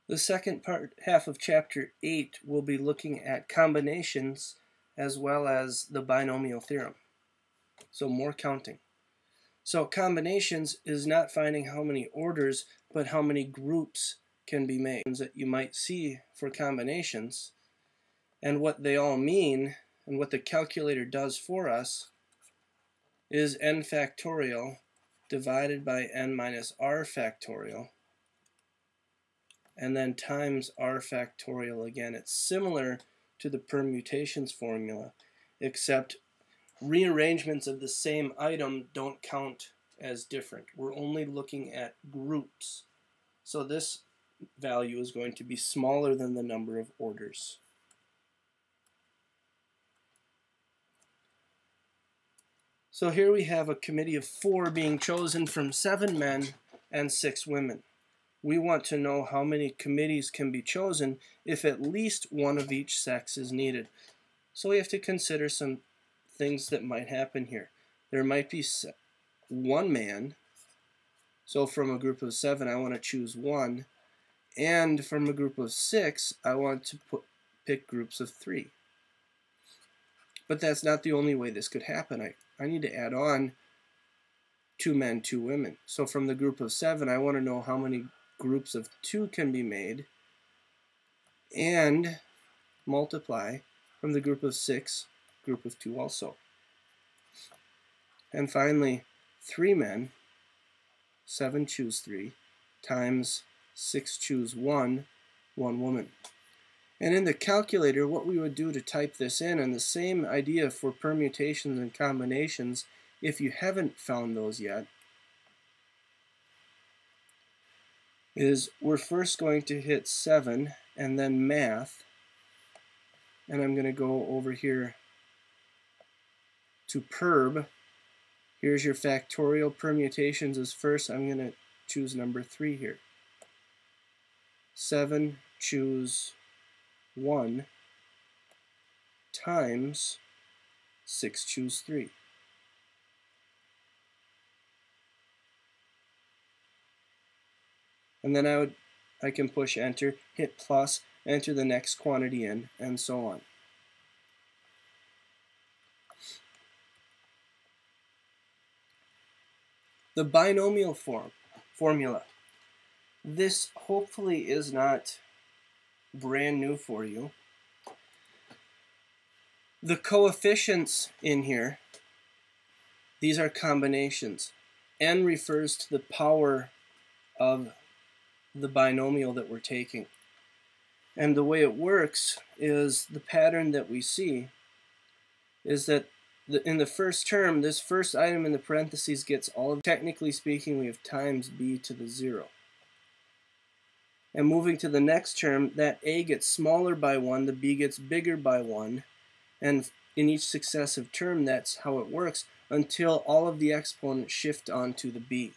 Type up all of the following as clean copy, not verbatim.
The second half of Chapter 8 will be looking at combinations as well as the binomial theorem. So more counting. So combinations is not finding how many orders, but how many groups can be made that you might see for combinations. And what they all mean, and what the calculator does for us, is n factorial divided by n minus r factorial, and then times r factorial again. It's similar to the permutations formula, except rearrangements of the same item don't count as different. We're only looking at groups. So this value is going to be smaller than the number of orders. So here we have a committee of 4 being chosen from 7 men and 6 women. We want to know how many committees can be chosen if at least one of each sex is needed. So we have to consider some things that might happen here. There might be 1 man. So from a group of 7, I want to choose 1. And from a group of 6, I want to pick groups of 3. But that's not the only way this could happen. I need to add on 2 men, 2 women. So from the group of 7, I want to know how many groups of 2 can be made, and multiply from the group of 6, group of 2 also. And finally, 3 men, 7 choose 3, times 6 choose 1, 1 woman. And in the calculator, what we would do to type this in, and the same idea for permutations and combinations, if you haven't found those yet, is we're first going to hit 7 and then math, and I'm going to go over here to perb. Here's your factorial permutations as first. I'm going to choose number 3 here. 7 choose 1 times 6 choose 3. And then I can push enter, hit plus, enter the next quantity in, and so on. The binomial formula. This hopefully is not brand new for you. The coefficients in here, these are combinations. N refers to the power of the binomial that we're taking. And the way it works is the pattern that we see is that in the first term, this first item in the parentheses gets all of, technically speaking, we have times b to the 0. And moving to the next term, that a gets smaller by 1, the b gets bigger by 1, and in each successive term, that's how it works until all of the exponents shift onto the b.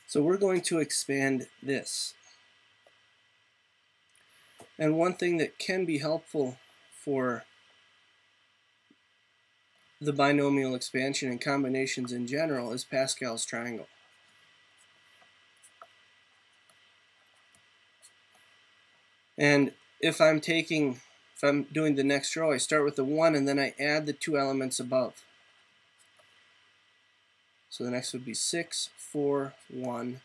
So we're going to expand this. And one thing that can be helpful for the binomial expansion and combinations in general is Pascal's triangle. And if I'm doing the next row, I start with the 1 and then I add the 2 elements above. So the next would be 6, 4, 1.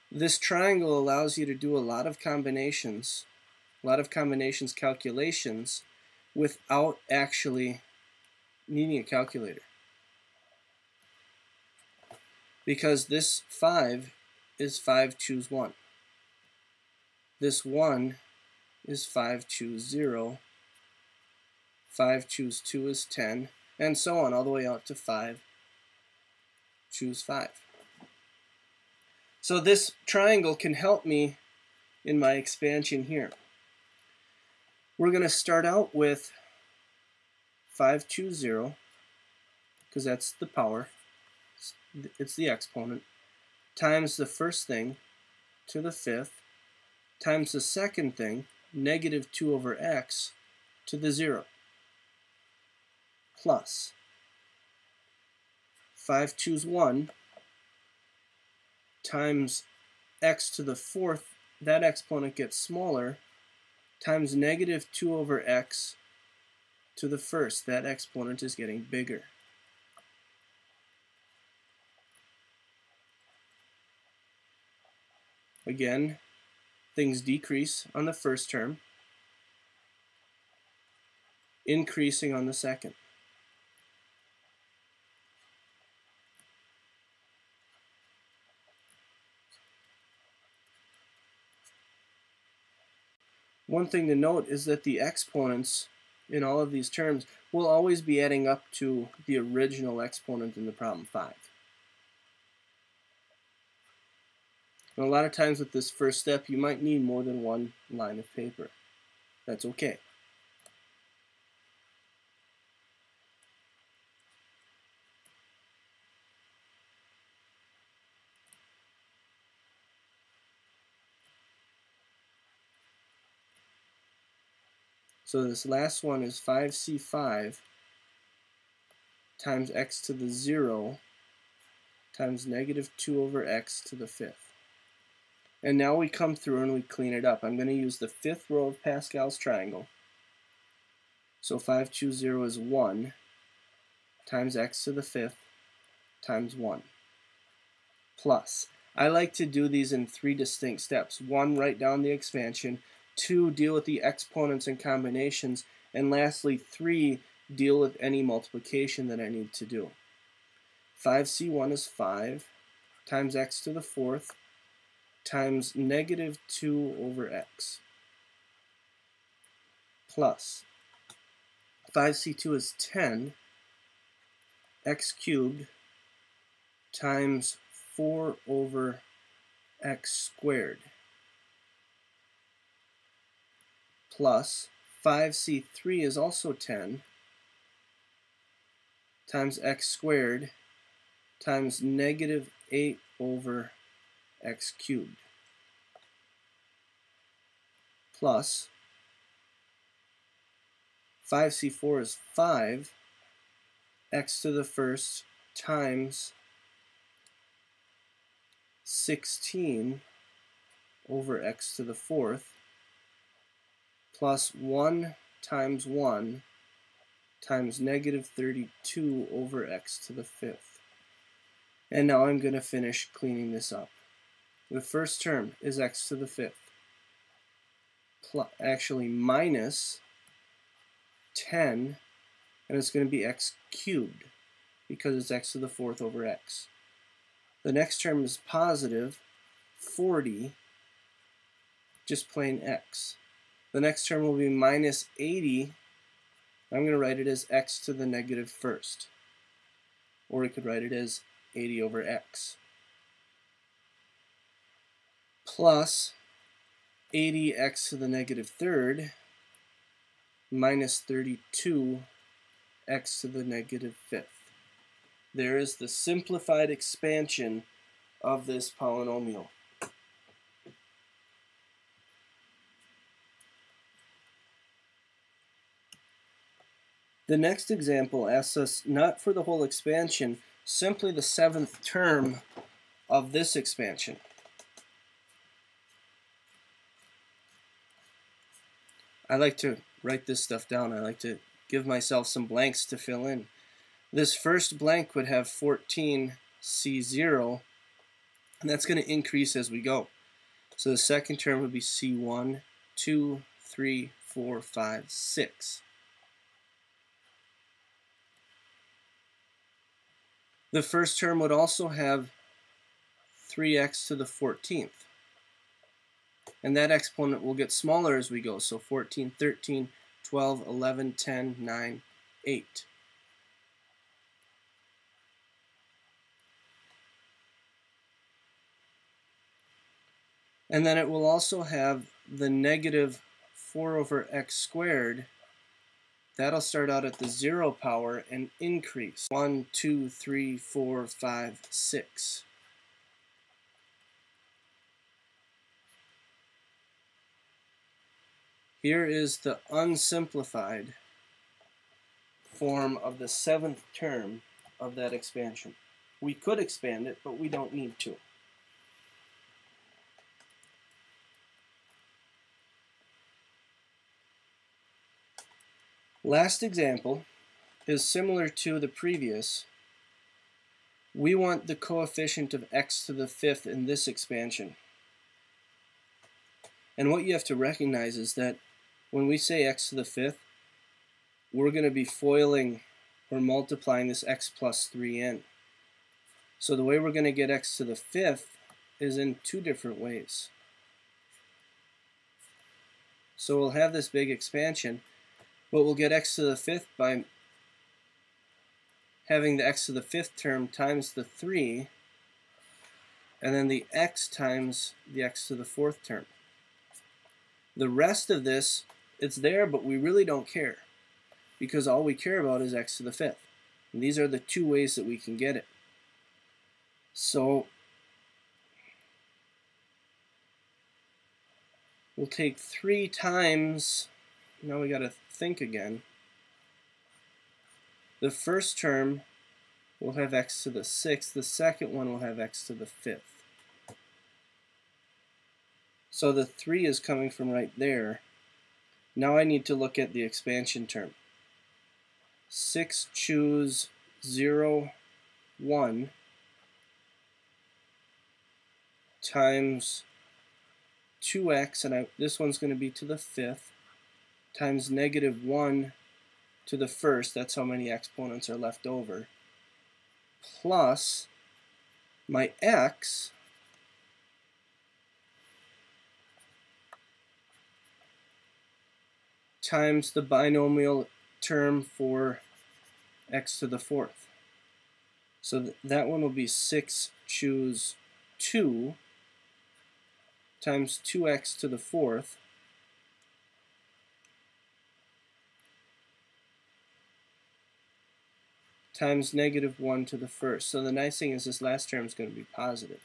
This triangle allows you to do a lot of combinations calculations without actually needing a calculator. Because this 5 is 5 choose 1. This 1 is 5 choose 0. 5 choose 2 is 10, and so on all the way out to 5 choose 5. So this triangle can help me in my expansion here. We're going to start out with 5 choose 0, because that's the power, it's the exponent, times the first thing to the 5th, times the second thing, negative 2 over x, to the 0. plus 5 choose 1 times x to the fourth, that exponent gets smaller, times negative 2 over x to the first, that exponent is getting bigger. Again, things decrease on the first term, increasing on the second. One thing to note is that the exponents in all of these terms will always be adding up to the original exponent in the problem 5. And a lot of times with this first step, you might need more than one line of paper. That's okay. So this last one is 5c5 times x to the 0 times negative 2 over x to the fifth. And now we come through and we clean it up. I'm going to use the fifth row of Pascal's triangle. So 5 choose 0 is 1 times x to the fifth times 1 plus. I like to do these in 3 distinct steps. 1, write down the expansion. 2, deal with the exponents and combinations. And lastly, 3, deal with any multiplication that I need to do. 5c1 is 5 times x to the fourth times negative 2 over x plus 5c2 is 10 x cubed times 4 over x squared plus 5c3 is also 10 times x squared times negative 8 over x cubed plus 5c4 is 5 x to the first times 16 over x to the fourth plus 1 times 1 times negative 32 over x to the fifth. And now I'm going to finish cleaning this up. The first term is x to the fifth, actually minus 10, and it's going to be x cubed because it's x to the fourth over x. The next term is positive 40, just plain x. The next term will be minus 80. I'm going to write it as x to the negative first, or we could write it as 80 over x plus 80x to the negative third minus 32x to the negative fifth. There is the simplified expansion of this polynomial. The next example asks us not for the whole expansion, simply the seventh term of this expansion. I like to write this stuff down. I like to give myself some blanks to fill in. This first blank would have 14c0, and that's going to increase as we go. So the second term would be c1, 2, 3, 4, 5, 6. The first term would also have 3x to the 14th. And that exponent will get smaller as we go. So 14, 13, 12, 11, 10, 9, 8. And then it will also have the negative 4 over x squared. That'll start out at the 0 power and increase. 1, 2, 3, 4, 5, 6. Here is the unsimplified form of the seventh term of that expansion. We could expand it, but we don't need to. Last example is similar to the previous. We want the coefficient of x to the fifth in this expansion. And what you have to recognize is that when we say x to the fifth, we're going to be foiling or multiplying this x plus 3n. So the way we're going to get x to the fifth is in two different ways. So we'll have this big expansion, but we'll get x to the fifth by having the x to the fifth term times the 3, and then the x times the x to the fourth term. The rest of this, it's there, but we really don't care, because all we care about is x to the fifth. And these are the two ways that we can get it. So we'll take 3 times, now we got to think again. The first term will have x to the sixth, the second one will have x to the fifth. So the 3 is coming from right there. Now I need to look at the expansion term. 6 choose 0, 1 times 2x, and this one's going to be to the fifth, times negative 1 to the first, that's how many exponents are left over, plus my x times the binomial term for x to the fourth. So that one will be 6 choose 2 times 2x to the fourth times negative 1 to the first. So the nice thing is this last term is going to be positive.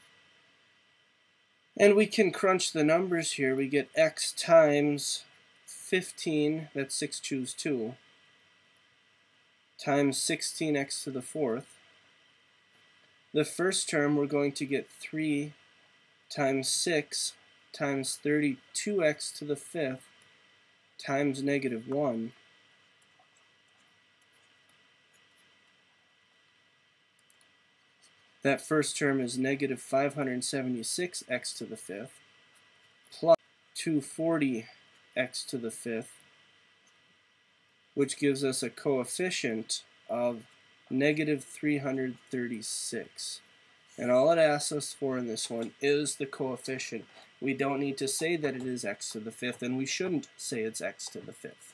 And we can crunch the numbers here. We get x times 15, that's 6 choose 2, times 16x to the fourth. The first term we're going to get 3 times 6 times 32x to the fifth times negative 1. That first term is negative 576x to the fifth plus 240x to the fifth, which gives us a coefficient of negative 336. And all it asks us for in this one is the coefficient. We don't need to say that it is x to the fifth, and we shouldn't say it's x to the fifth.